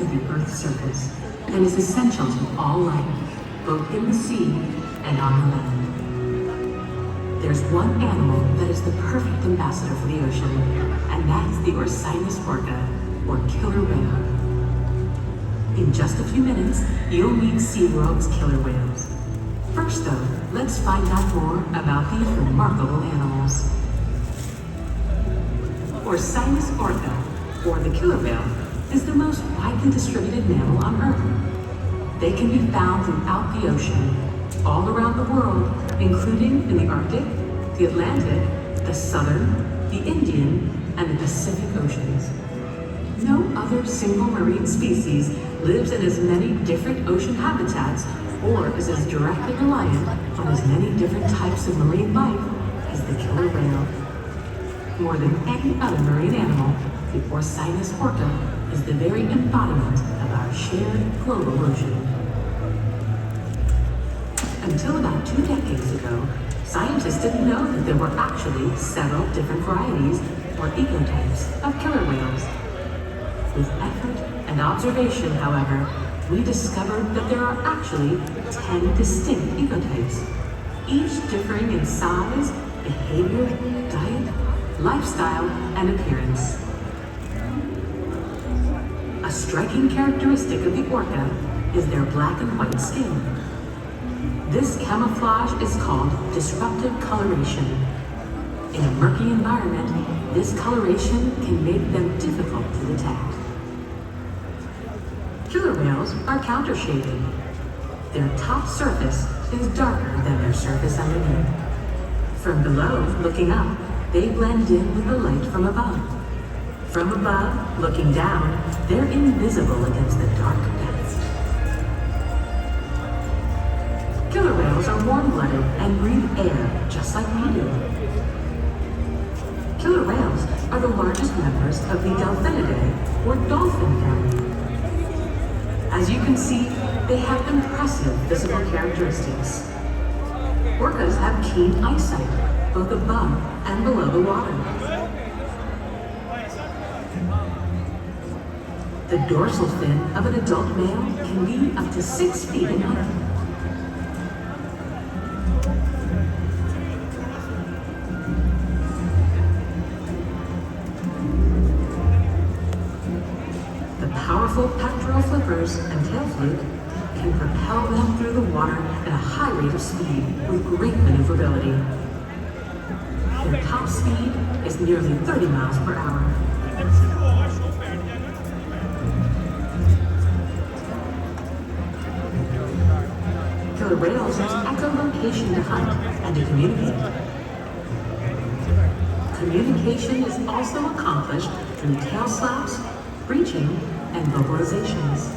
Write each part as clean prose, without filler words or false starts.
of the Earth's surface and is essential to all life, both in the sea and on the land. There's one animal that is the perfect ambassador for the ocean, and that's the Orcinus orca, or killer whale. In just a few minutes, you'll meet SeaWorld's killer whales. First though, let's find out more about these remarkable animals. Orcinus orca, or the killer whale, is the most widely distributed mammal on Earth. They can be found throughout the ocean, all around the world, including in the Arctic, the Atlantic, the Southern, the Indian, and the Pacific Oceans. No other single marine species lives in as many different ocean habitats or is as directly reliant on as many different types of marine life as the killer whale. More than any other marine animal, the Orcinus orca is the very embodiment of our shared global ocean. Until about 2 decades ago, scientists didn't know that there were actually several different varieties or ecotypes of killer whales. With effort and observation, however, we discovered that there are actually 10 distinct ecotypes, each differing in size, behavior, diet, lifestyle, and appearance. A striking characteristic of the orca is their black and white skin. This camouflage is called disruptive coloration. In a murky environment, this coloration can make them difficult to detect. Killer whales are counter-shaded. Their top surface is darker than their surface underneath. From below, looking up, they blend in with the light from above. From above, looking down, they're invisible against the dark depths. Killer whales are warm-blooded and breathe air just like we do. Killer whales are the largest members of the Delphinidae, or dolphin family. As you can see, they have impressive physical characteristics. Orcas have keen eyesight, both above and below the water. The dorsal fin of an adult male can be up to 6 feet in height. Powerful pectoral flippers and tail fluke can propel them through the water at a high rate of speed with great maneuverability. Their top speed is nearly 30 miles per hour. Killer whales use echolocation to hunt and to communicate. Communication is also accomplished through tail slaps, breaching, and vocalizations.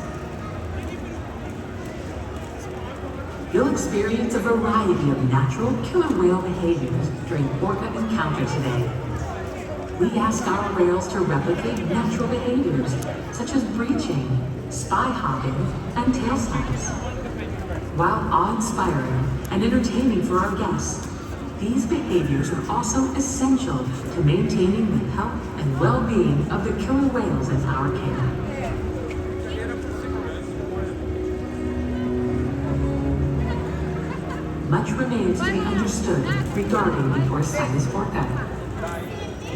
You'll experience a variety of natural killer whale behaviors during orca encounter today. We ask our whales to replicate natural behaviors such as breaching, spy hopping, and tail slaps. While awe-inspiring and entertaining for our guests, these behaviors are also essential to maintaining the health and well-being of the killer whales in our care. Much remains to be understood regarding the Orcinus orca.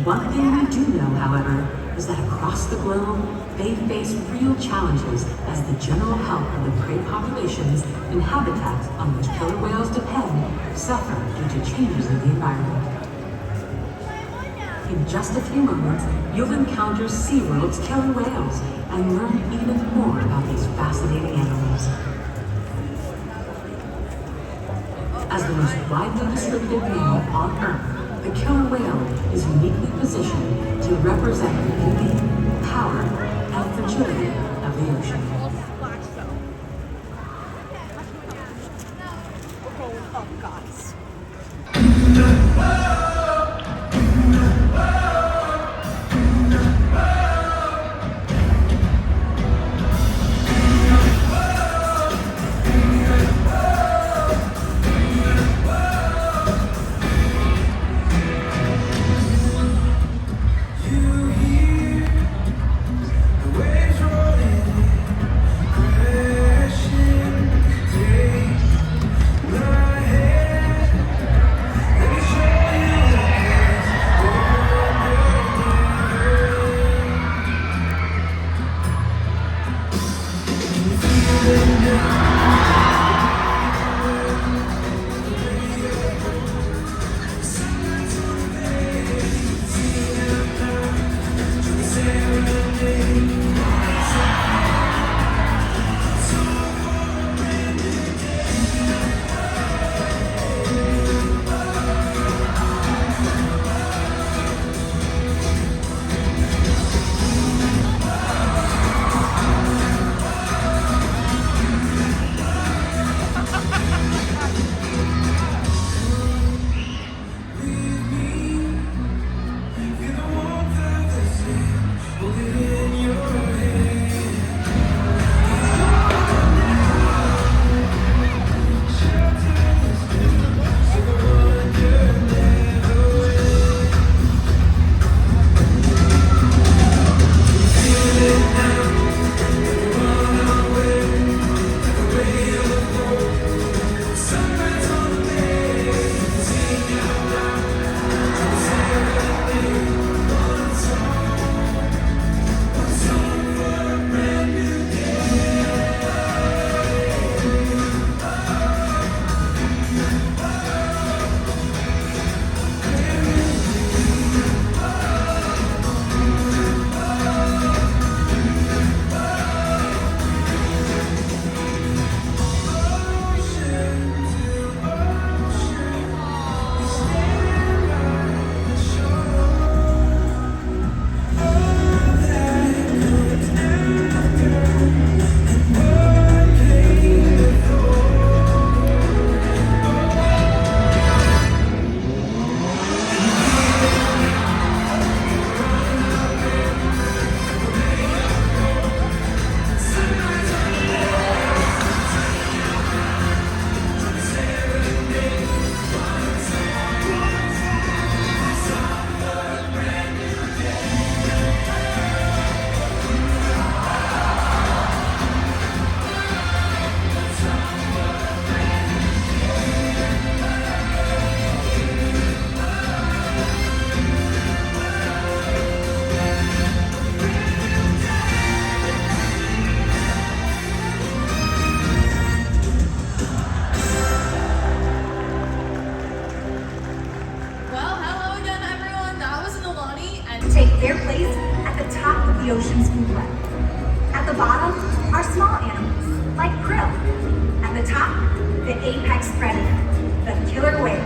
One thing we do know, however, is that across the globe, they face real challenges as the general health of the prey populations and habitats on which killer whales depend suffer due to changes in the environment. In just a few moments, you'll encounter SeaWorld's killer whales and learn even more about these fascinating animals. As the most widely distributed mammal on Earth, the killer whale is uniquely positioned to represent the beauty, power, and fragility of the ocean. You hear the waves rolling in. the apex predator, the killer whale.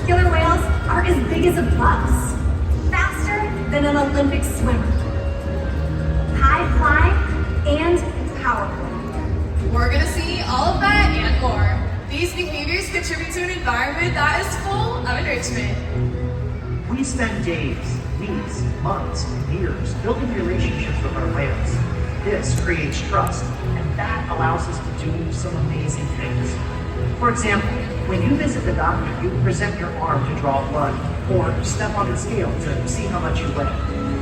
Killer whales are as big as a bus, faster than an Olympic swimmer, high flying and powerful. We're gonna see all of that and more. These behaviors contribute to an environment that is full of enrichment. We spend days, weeks, months, and years building relationships with our whales. This creates trust, and that allows us to do some amazing things. For example, when you visit the doctor, you present your arm to draw blood, or step on the scale to see how much you weigh.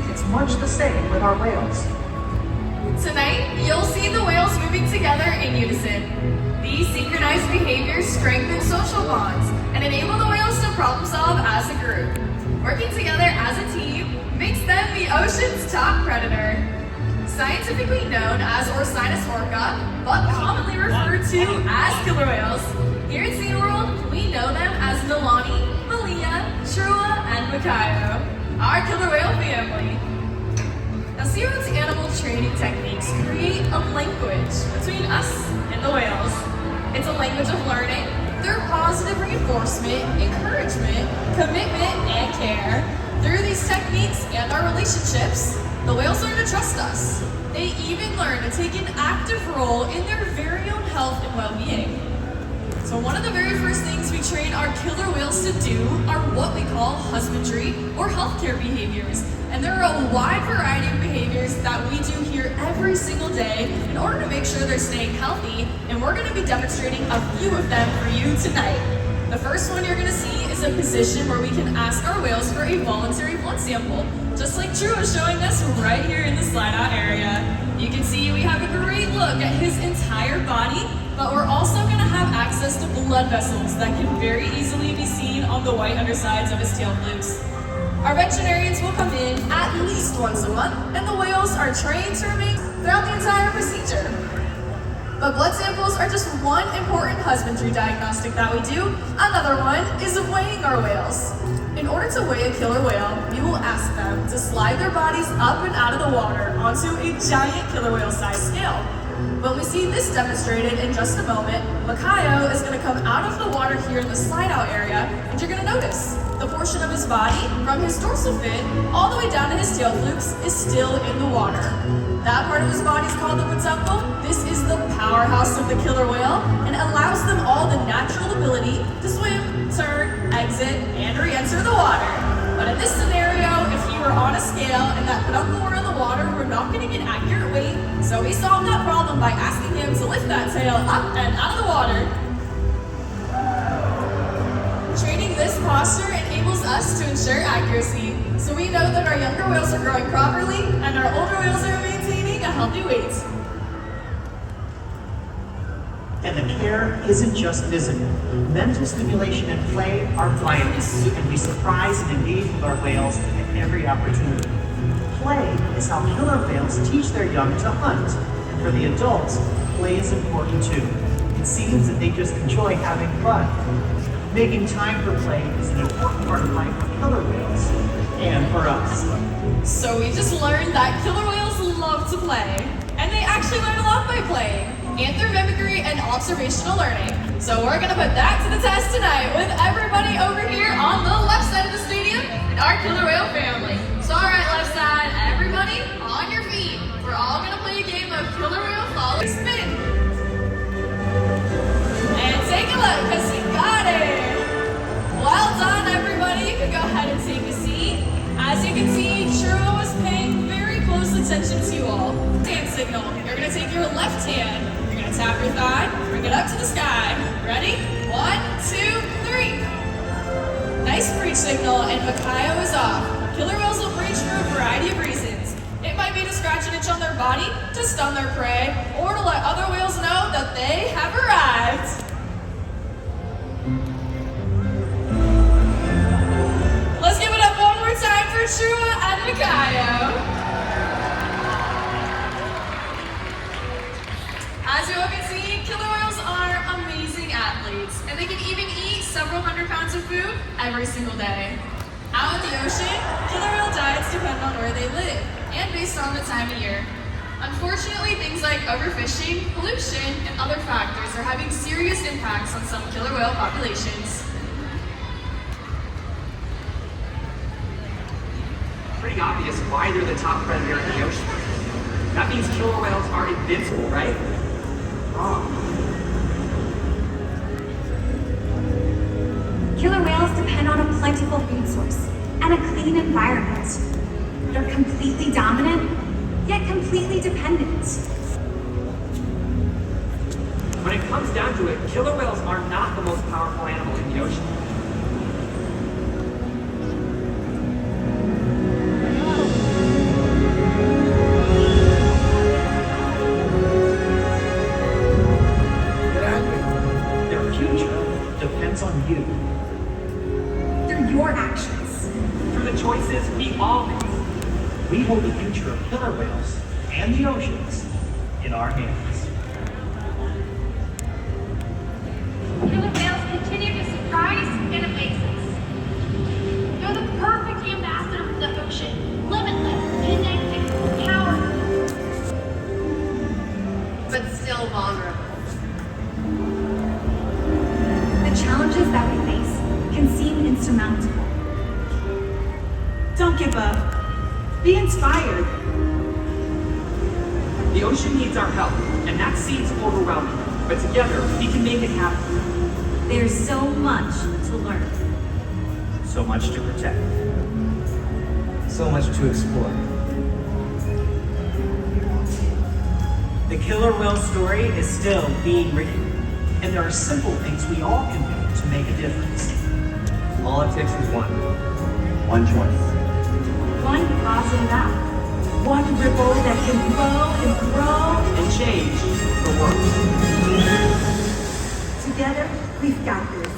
It's much the same with our whales. Tonight, you'll see the whales moving together in unison. These synchronized behaviors strengthen social bonds and enable the whales to problem solve as a group. Working together as a team makes them the ocean's top predator. Scientifically known as Orcinus orca, but commonly referred to as killer whales, here at SeaWorld, we know them as Nalani, Malia, Trua, and Makayo, our killer whale family. Now, SeaWorld's animal training techniques create a language between us and the whales. It's a language of learning through positive reinforcement, encouragement, commitment, and care. Through these techniques and our relationships, the whales learn to trust us. They even learn to take an active role in their very own health and well-being. So one of the very first things we train our killer whales to do are what we call husbandry or healthcare behaviors. And there are a wide variety of behaviors that we do here every single day in order to make sure they're staying healthy, and we're gonna be demonstrating a few of them for you tonight. The first one you're gonna see is a position where we can ask our whales for a voluntary blood sample, just like Drew was showing us right here in the slide out area. You can see we have a great look at his entire body, but we're also gonna have access to blood vessels that can very easily be seen on the white undersides of his tail flukes. Our veterinarians will come in at least once a month, and the whales are trained to remain throughout the entire procedure. But blood samples are just one important husbandry diagnostic that we do. Another one is weighing our whales. In order to weigh a killer whale, we will ask them to slide their bodies up and out of the water onto a giant killer whale-sized scale. When we see this demonstrated in just a moment, Makayo is going to come out of the water here in the slide-out area, and you're going to notice the portion of his body from his dorsal fin all the way down to his tail flukes is still in the water. That part of his body is called the peduncle. This is the powerhouse of the killer whale, and it allows them all the natural ability to swim, turn, exit, and re-enter the water. But in this scenario, if he were on a scale and that peduncle were in the water, we're not getting an accurate weight, so we solved that problem by asking him to lift that tail up and out of the water. Training this posture enables us to ensure accuracy, so we know that our younger whales are growing properly and our older whales are maintaining a healthy weight. And the care isn't just physical. Mental stimulation and play are vital, and we surprise and engage with our whales at every opportunity. Play is how killer whales teach their young to hunt, and for the adults, play is important too. It seems that they just enjoy having fun. Making time for play is an important part of life for killer whales, and for us. So we just learned that killer whales love to play, and they actually learn a lot by playing, and through mimicry and observational learning. So we're gonna put that to the test tonight with everybody over here on the left side of the stadium and our killer whale family. So all right, left side, everybody on your feet. We're all gonna play a game of killer whale follow spin. And take a look, cause he got it. Well done, everybody. You can go ahead and take a seat. As you can see, Trua was paying very close attention to you all. Hand signal. You're gonna take your left hand. You're gonna tap your thigh, bring it up to the sky. Ready? 1, 2, 3. Nice breach signal, and Makayo is off. Killer whales will breach for a variety of reasons. It might be to scratch an itch on their body, to stun their prey, or to let other whales know that they have arrived. Let's give it up one more time for Trua and Makayo. As you all can see, killer whales are amazing athletes, and they can even eat several hundred pounds of food every single day. Out in the ocean, killer whale diets depend on where they live and based on the time of year. Unfortunately, things like overfishing, pollution, and other factors are having serious impacts on some killer whale populations. Pretty obvious why they're the top predator in the ocean. That means killer whales are invincible, right? Wrong. Killer whales depend on a plentiful food source and a clean environment. They're completely dominant, yet completely dependent. When it comes down to it, killer whales are not the most powerful animal in the ocean. Their future depends on you. Through your actions. Through the choices we all make. We hold the future of killer whales and the oceans in our hands. Killer whales continue to surprise and amaze us. They're the perfect ambassador of the ocean, limitless, connected, powerful, but still vulnerable. The challenges that we face can seem insurmountable. Don't give up. Be inspired. The ocean needs our help, and that seems overwhelming. But together, we can make it happen. There's so much to learn. So much to protect. So much to explore. The killer whale story is still being written, and there are simple things we all can do to make a difference. All it takes is one. One choice. One positive act. One ripple that can grow and grow. And change the world. Together, we've got this.